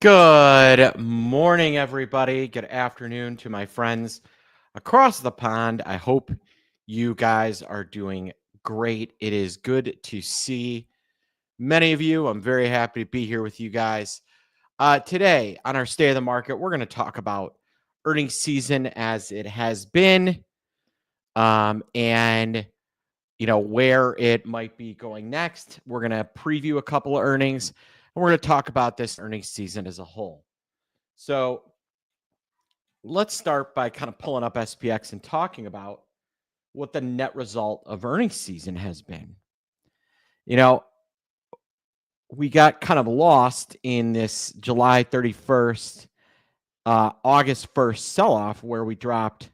Good morning, everybody. Good afternoon to my friends across the pond. I hope you guys are doing great. It is good to see many of you. I'm very happy to be here with you guys. Today, on our State of the Market, we're going to talk about earnings season as it has been and where it might be going next. We're going to preview a couple of earnings, and we're going to talk about this earnings season as a whole. So let's start by kind of pulling up SPX and talking about what the net result of earnings season has been. We got kind of lost in this July 31st, August 1st sell-off where we dropped,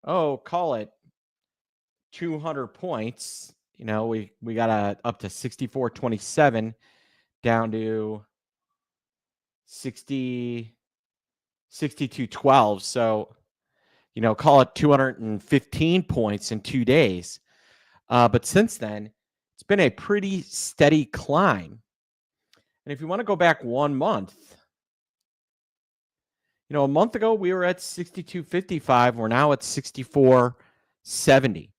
call it 200 points. We got up to 64.27 down to 62.12. So, call it 215 points in 2 days. But since then, it's been a pretty steady climb. And if you want to go back 1 month, a month ago we were at 62.55. We're now at 64.70.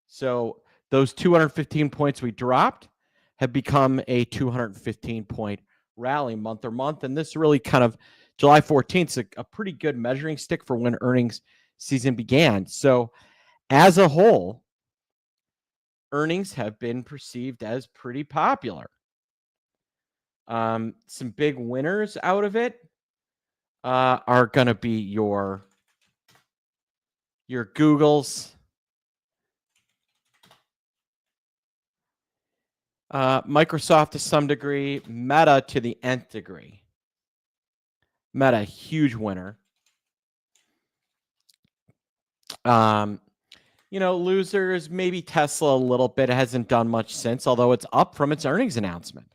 So those 215 points we dropped have become a 215 point rally month or month. And this really kind of July 14th is a pretty good measuring stick for when earnings season began. So as a whole, earnings have been perceived as pretty popular. Some big winners out of it are going to be your Googles, Microsoft to some degree, Meta to the nth degree. Meta, huge winner. Losers, maybe Tesla a little bit. It hasn't done much since, although it's up from its earnings announcement.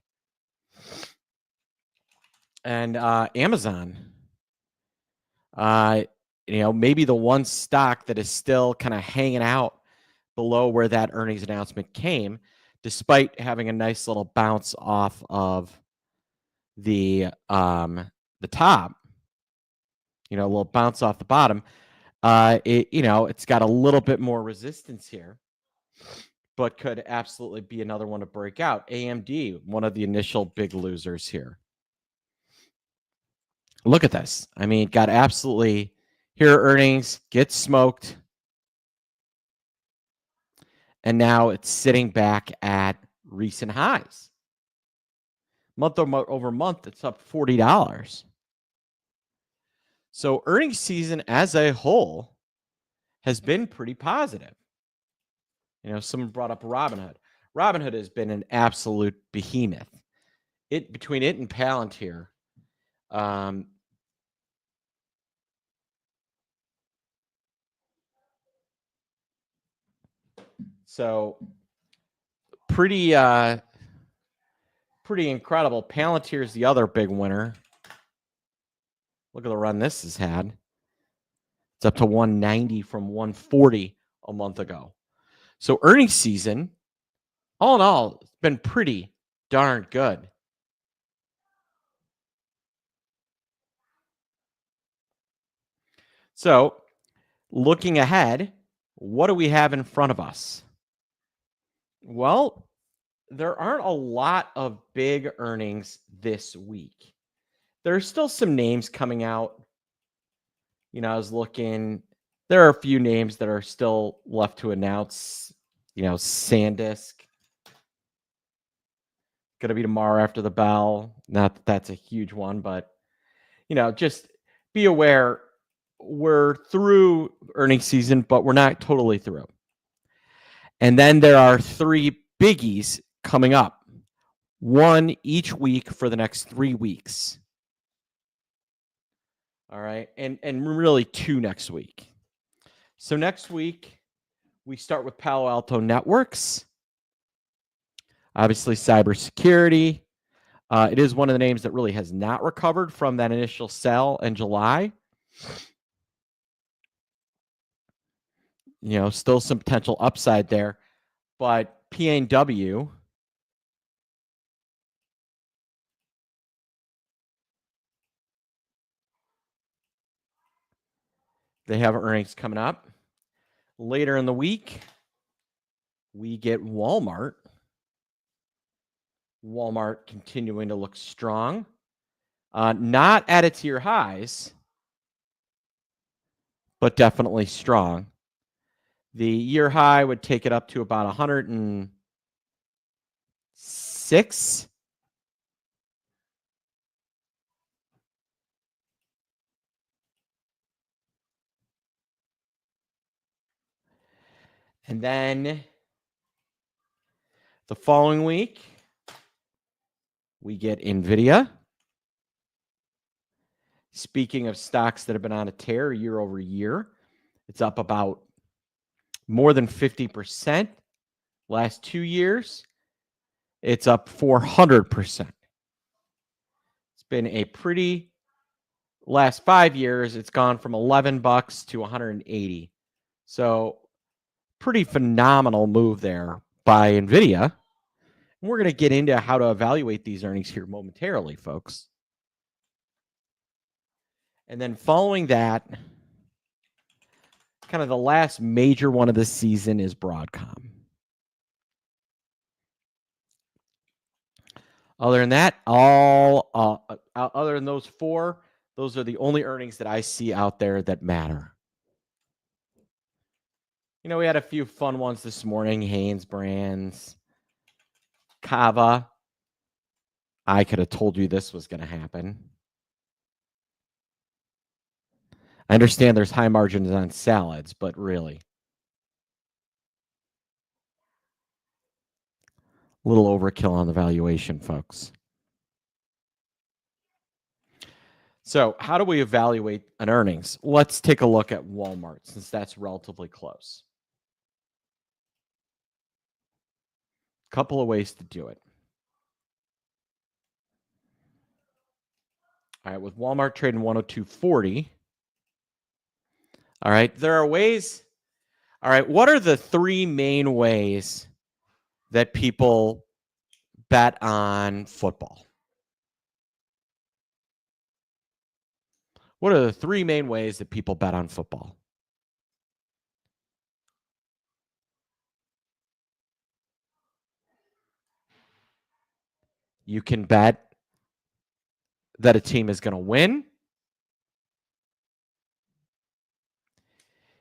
And Amazon, maybe the one stock that is still kind of hanging out below where that earnings announcement came, despite having a nice little bounce off of the top, a little bounce off the bottom. It's got a little bit more resistance here, but could absolutely be another one to break out. AMD, one of the initial big losers here. Look at this. I mean, got absolutely here earnings, get smoked. And now it's sitting back at recent highs. Month over month, it's up $40. So earnings season as a whole has been pretty positive. Someone brought up Robinhood. Robinhood has been an absolute behemoth. Between it and Palantir, so pretty incredible. Palantir is the other big winner. Look at the run this has had. It's up to 190 from 140 a month ago. So earnings season, all in all, it's been pretty darn good. So looking ahead, what do we have in front of us? Well, there aren't a lot of big earnings this week. There's still some names coming out. I was looking, there are a few names that are still left to announce. SanDisk. Going to be tomorrow after the bell. Not that that's a huge one, but, just be aware we're through earnings season, but we're not totally through. And then there are 3 biggies coming up, one each week for the next 3 weeks. All right. And really 2 next week. So next week, we start with Palo Alto Networks. Obviously, cybersecurity. It is one of the names that really has not recovered from that initial sell in July. Still some potential upside there. But PNW, They have earnings coming up. Later in the week, we get Walmart. Walmart continuing to look strong. Not at its year highs, but definitely strong. The year high would take it up to about 106. And then the following week, we get NVIDIA. Speaking of stocks that have been on a tear year over year, it's up about more than 50%. Last 2 years, it's up 400%. It's been a pretty, last 5 years, it's gone from $11 to 180. So pretty phenomenal move there by NVIDIA. And we're going to get into how to evaluate these earnings here momentarily, folks. And then following that, kind of the last major one of the season is Broadcom. Other than that, other than those four, those are the only earnings that I see out there that matter. You know, we had a few fun ones this morning. Hanesbrands, Kava. I could have told you this was going to happen. I understand there's high margins on salads, but really. A little overkill on the valuation, folks. So how do we evaluate an earnings? Let's take a look at Walmart, since that's relatively close. A couple of ways to do it. All right, with Walmart trading 102.40. All right, there are ways. All right, what are the 3 main ways that people bet on football? What are the 3 main ways that people bet on football? You can bet that a team is going to win.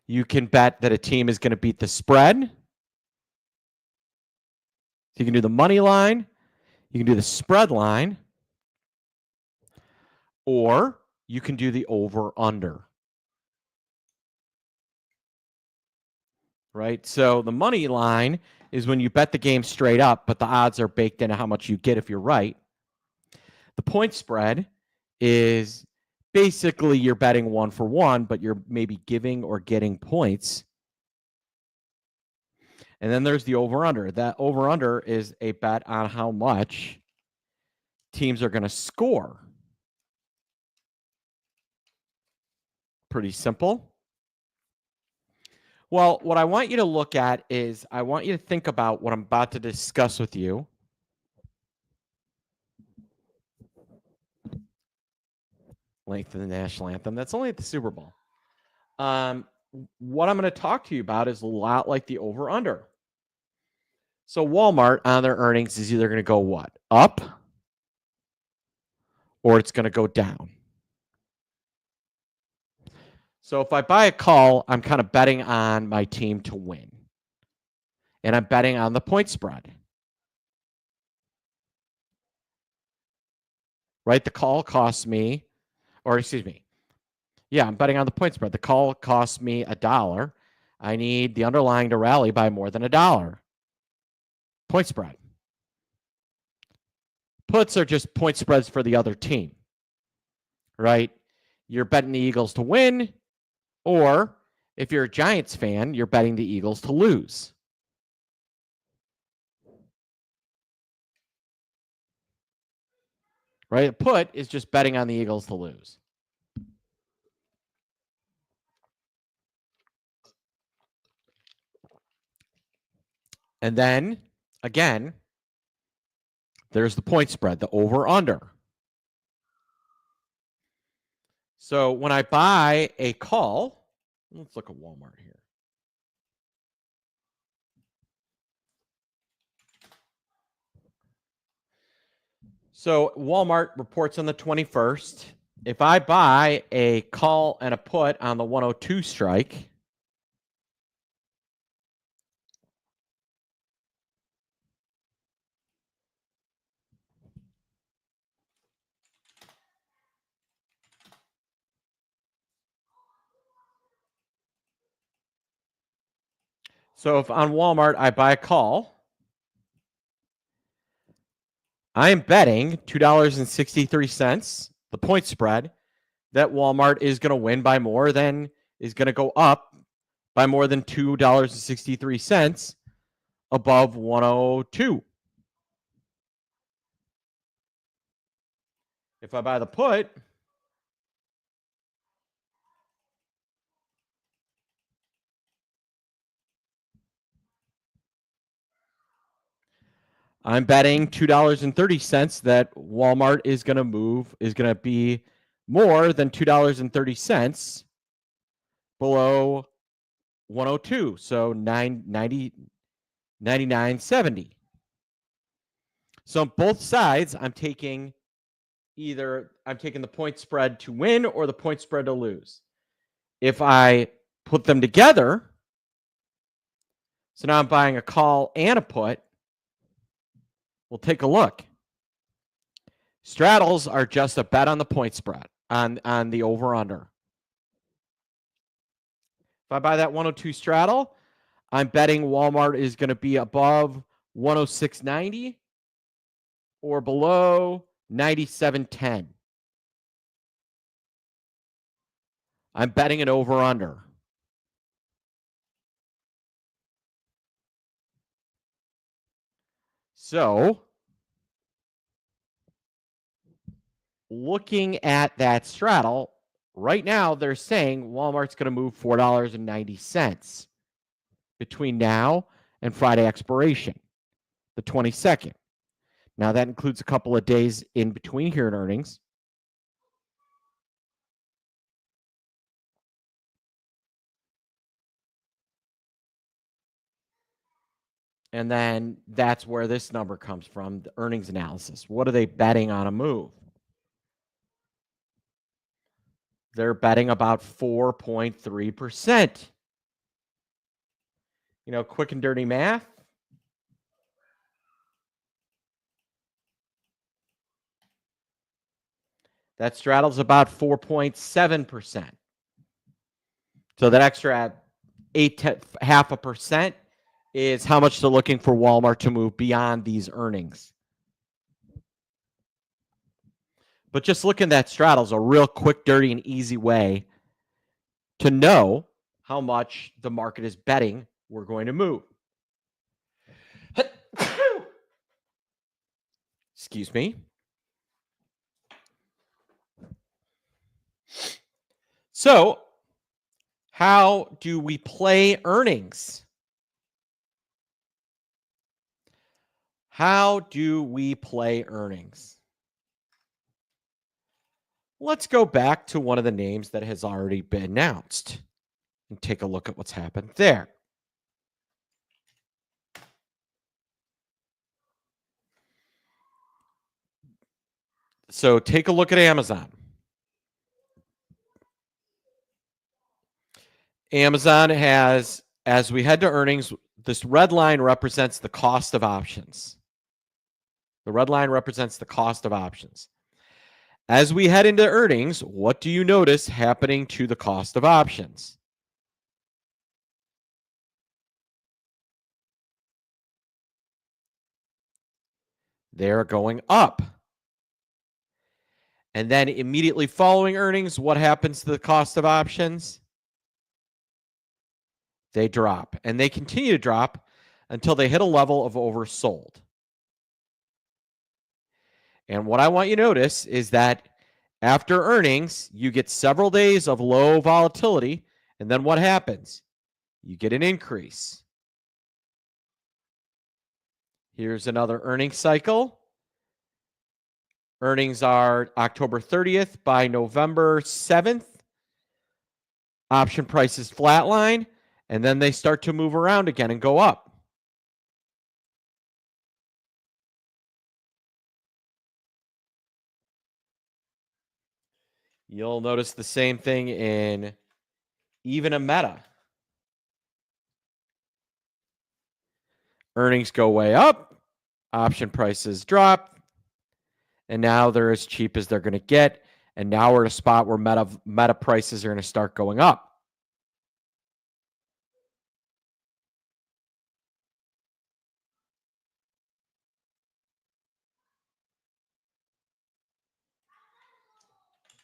You can bet that a team is going to beat the spread. You can do the money line. You can do the spread line. Or you can do the over-under. Right? So the money line is when you bet the game straight up, but the odds are baked into how much you get if you're right. The point spread is basically you're betting 1 for 1, but you're maybe giving or getting points. And then there's the over-under. That over-under is a bet on how much teams are going to score. Pretty simple. Well, what I want you to look at is I want you to think about what I'm about to discuss with you. Length of the national anthem. That's only at the Super Bowl. What I'm going to talk to you about is a lot like the over-under. So Walmart on their earnings is either going to go what? Up or it's going to go down. So if I buy a call, I'm kind of betting on my team to win. And I'm betting on the point spread. Right? The call costs me, or excuse me. Yeah, I'm betting on the point spread. The call costs me $1. I need the underlying to rally by more than $1. Point spread. Puts are just point spreads for the other team. Right? You're betting the Eagles to win, or if you're a Giants fan, you're betting the Eagles to lose. Right? A put is just betting on the Eagles to lose. And then, again, there's the point spread, the over-under. So when I buy a call, Let's look at Walmart here. So Walmart reports on the 21st. If I buy a call and a put on the 102 strike, so if on Walmart I buy a call, I am betting $2.63, the point spread, that Walmart is going to win by more than, is going to go up by more than $2.63 above 102. If I buy the put, I'm betting $2.30 that Walmart is going to be more than $2.30 below 102. So 99.70. So on both sides, I'm taking the point spread to win or the point spread to lose. If I put them together, so now I'm buying a call and a put, we'll take a look. Straddles are just a bet on the point spread, on the over-under. If I buy that 102 straddle, I'm betting Walmart is going to be above 106.90 or below 97.10. I'm betting an over-under. So, looking at that straddle, right now they're saying Walmart's going to move $4.90 between now and Friday expiration, the 22nd. Now, that includes a couple of days in between here in earnings. And then that's where this number comes from, the earnings analysis. What are they betting on a move? They're betting about 4.3%. You know, quick and dirty math. That straddles about 4.7%. So that extra 0.5% is how much they're looking for Walmart to move beyond these earnings. But just looking at that straddle is a real quick, dirty, and easy way to know how much the market is betting we're going to move. Excuse me. So, how do we play earnings? How do we play earnings? Let's go back to one of the names that has already been announced and take a look at what's happened there. So take a look at Amazon. Amazon has, as we head to earnings, this red line represents the cost of options. The red line represents the cost of options. As we head into earnings, what do you notice happening to the cost of options? They're going up. And then immediately following earnings, what happens to the cost of options? They drop. And they continue to drop until they hit a level of oversold. And what I want you to notice is that after earnings, you get several days of low volatility. And then what happens? You get an increase. Here's another earnings cycle. Earnings are October 30th. By November 7th, Option prices flatline, and then they start to move around again and go up. You'll notice the same thing in even a Meta. Earnings go way up, option prices drop, and now they're as cheap as they're going to get. And now we're at a spot where Meta prices are going to start going up.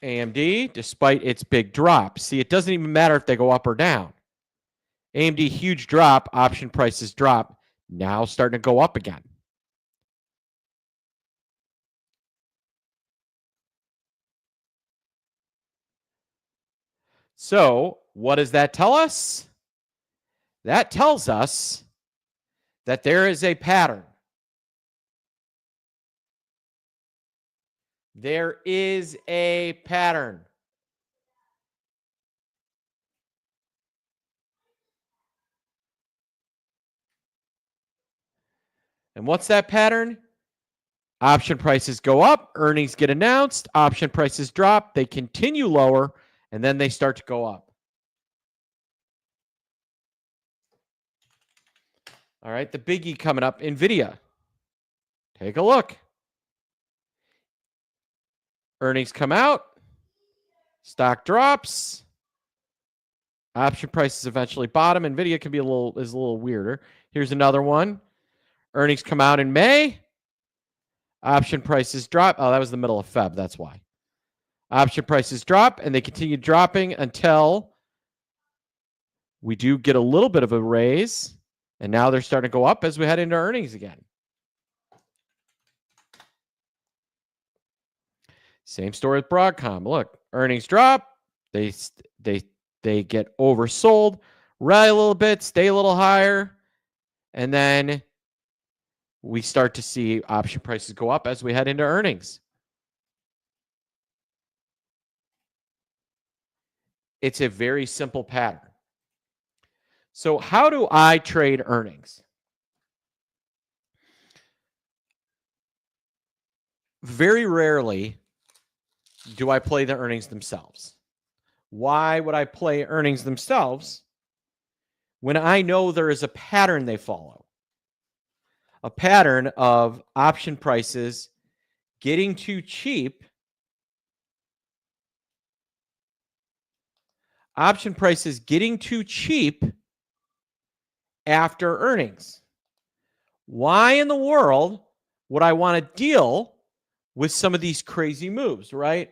AMD, despite its big drop. See, it doesn't even matter if they go up or down. AMD, huge drop, option prices drop, now starting to go up again. So, what does that tell us? That tells us that there is a pattern. There is a pattern. And what's that pattern? Option prices go up, earnings get announced, option prices drop, they continue lower, and then they start to go up. All right, the biggie coming up, NVIDIA. Take a look. Earnings come out, stock drops, option prices eventually bottom. NVIDIA can be a little weirder. Here's another one. Earnings come out in May. Option prices drop. Oh, that was the middle of Feb. That's why. Option prices drop, and they continue dropping until we do get a little bit of a raise. And now they're starting to go up as we head into earnings again. Same story with Broadcom. Look, earnings drop. They get oversold, rally a little bit, stay a little higher, and then we start to see option prices go up as we head into earnings. It's a very simple pattern. So how do I trade earnings? Very rarely do I play the earnings themselves. Why would I play earnings themselves when I know there is a pattern they follow? A pattern of option prices getting too cheap. Option prices getting too cheap after earnings. Why in the world would I want to deal with some of these crazy moves, right?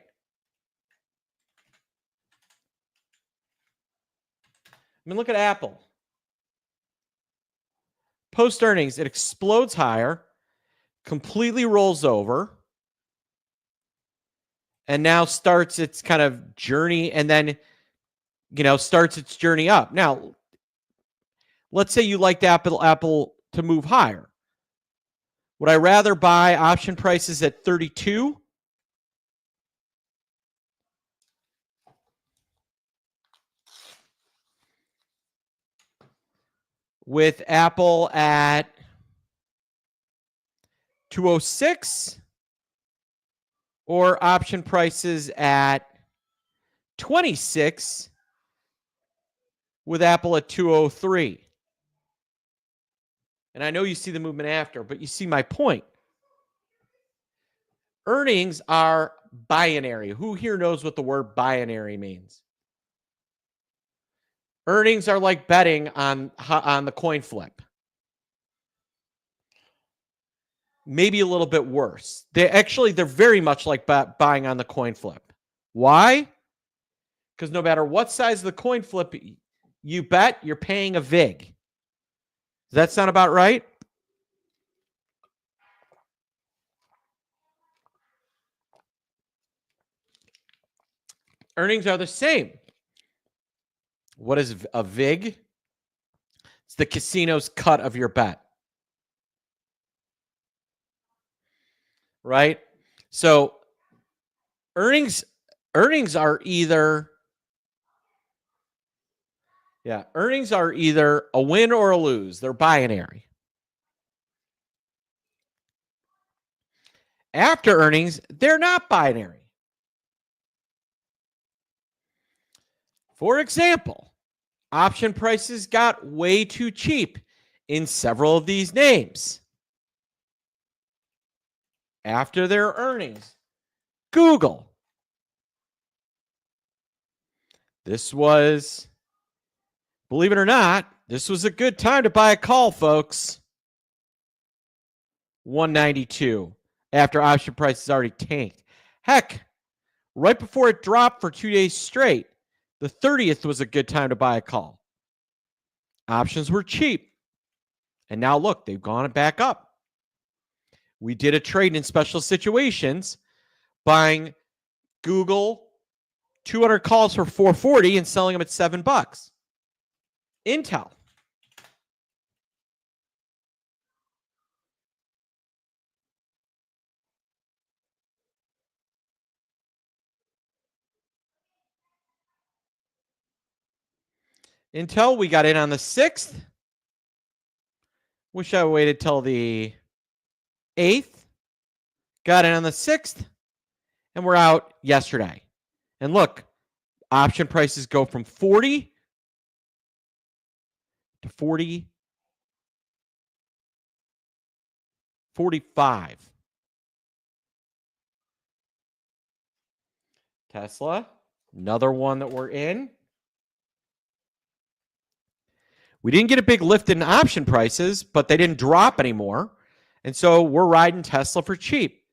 I mean, look at Apple. Post earnings, it explodes higher, completely rolls over, and now starts its kind of journey, and then, starts its journey up. Now, let's say you liked Apple to move higher. Would I rather buy option prices at 32? With Apple at 206? Or option prices at 26 with Apple at 203? And I know you see the movement after, but you see my point. Earnings are binary. Who here knows what the word binary means? Earnings are like betting on the coin flip. Maybe a little bit worse. They're very much like buying on the coin flip. Why? Because no matter what size of the coin flip you bet, you're paying a VIG. Does that sound about right? Earnings are the same. What is a VIG? It's the casino's cut of your bet. Right? So earnings are either Yeah, earnings are either a win or a lose. They're binary. After earnings, they're not binary. For example, option prices got way too cheap in several of these names. After their earnings, Google. This was, believe it or not, this was a good time to buy a call, folks. 192 after option prices already tanked. Heck, right before it dropped for 2 days straight, the 30th was a good time to buy a call. Options were cheap. And now look, they've gone back up. We did a trade in special situations, buying Google 200 calls for $4.40 and selling them at $7. Intel. Intel, we got in on the 6th. Wish I waited till the 8th. Got in on the 6th. And we're out yesterday. And look, option prices go from 40 to 40, 45. Tesla, another one that we're in. We didn't get a big lift in option prices, but they didn't drop anymore. And so we're riding Tesla for cheap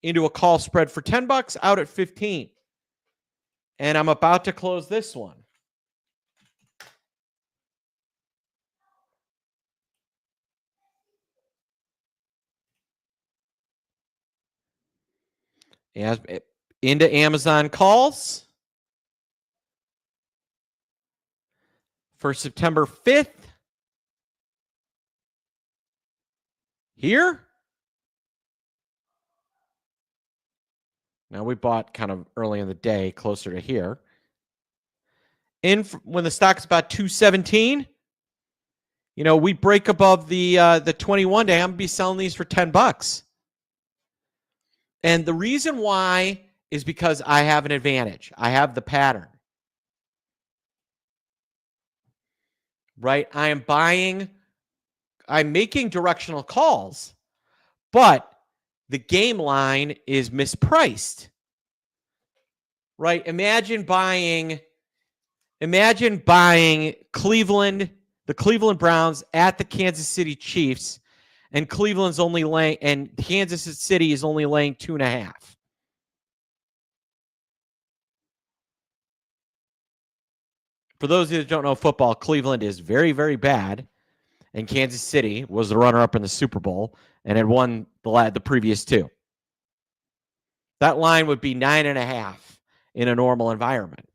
into a call spread for $10 out at 15. And I'm about to close this one. Into Amazon calls for September 5th. Here. Now we bought kind of early in the day, closer to here. In when the stock's about 217, you know, we break above the 21 day. I'm gonna be selling these for $10. And the reason why is because I have an advantage. I have the pattern. Right? I'm making directional calls, but the game line is mispriced. Right? Imagine buying Cleveland, the Cleveland Browns at the Kansas City Chiefs, and Cleveland's only laying, and Kansas City is only laying 2.5. For those of you that don't know football, Cleveland is very, very bad, and Kansas City was the runner-up in the Super Bowl and had won the previous two. That line would be 9.5 in a normal environment.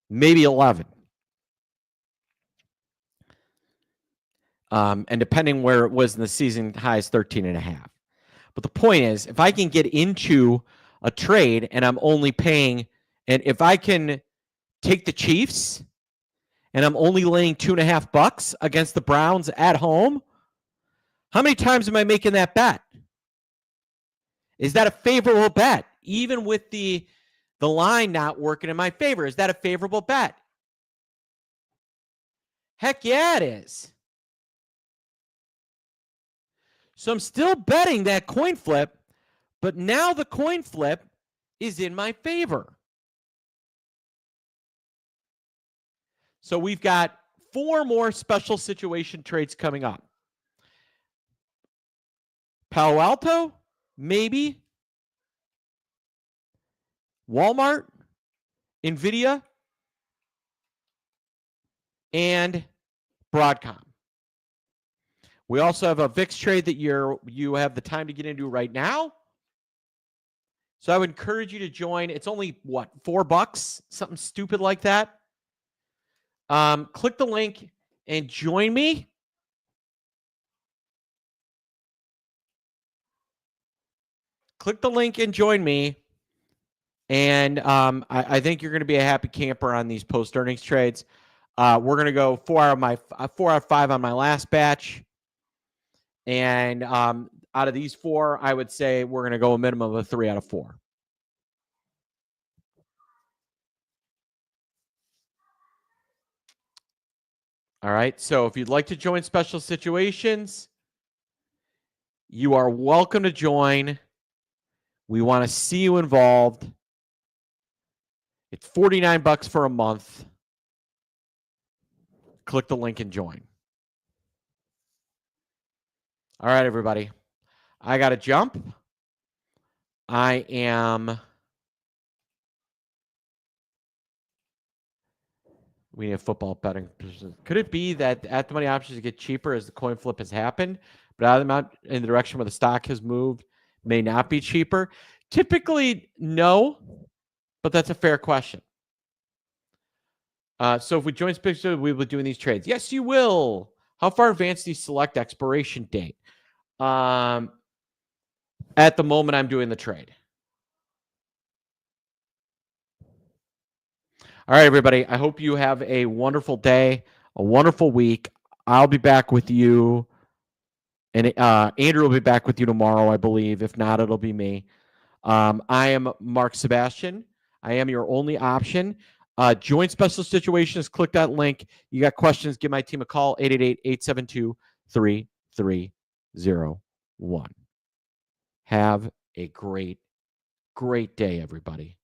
Maybe 11. And depending where it was in the season, high is 13.5. But the point is, if I can get into a trade and I'm only paying, and if I can take the Chiefs and I'm only laying $2.5 against the Browns at home, how many times am I making that bet? Is that a favorable bet? Even with the line not working in my favor, is that a favorable bet? Heck yeah, it is. So I'm still betting that coin flip, but now the coin flip is in my favor. So we've got 4 more special situation trades coming up. Palo Alto, maybe. Walmart, NVIDIA, and Broadcom. We also have a VIX trade that you have the time to get into right now. So I would encourage you to join. It's only, what, $4? Something stupid like that. Click the link and join me. Click the link and join me. And I think you're going to be a happy camper on these post earnings trades. We're going to go 4 out of 5 on my last batch. And out of these 4, I would say we're going to go a minimum of 3 out of 4. All right. So if you'd like to join Special Situations, you are welcome to join. We want to see you involved. It's $49 for a month. Click the link and join. All right, everybody. I got to jump. I am. We need a football betting position. Could it be that at the money options get cheaper as the coin flip has happened, but out of the amount in the direction where the stock has moved may not be cheaper? Typically, no, but that's a fair question. So if we join Spixter, we will be doing these trades. Yes, you will. How far advanced do you select expiration date? At the moment, I'm doing the trade. All right, everybody. I hope you have a wonderful day, a wonderful week. I'll be back with you. And Andrew will be back with you tomorrow, I believe. If not, it'll be me. I am Mark Sebastian. I am your only option. Join Special Situations. Click that link. You got questions, give my team a call, 888-872-3301. Have a great, great day, everybody.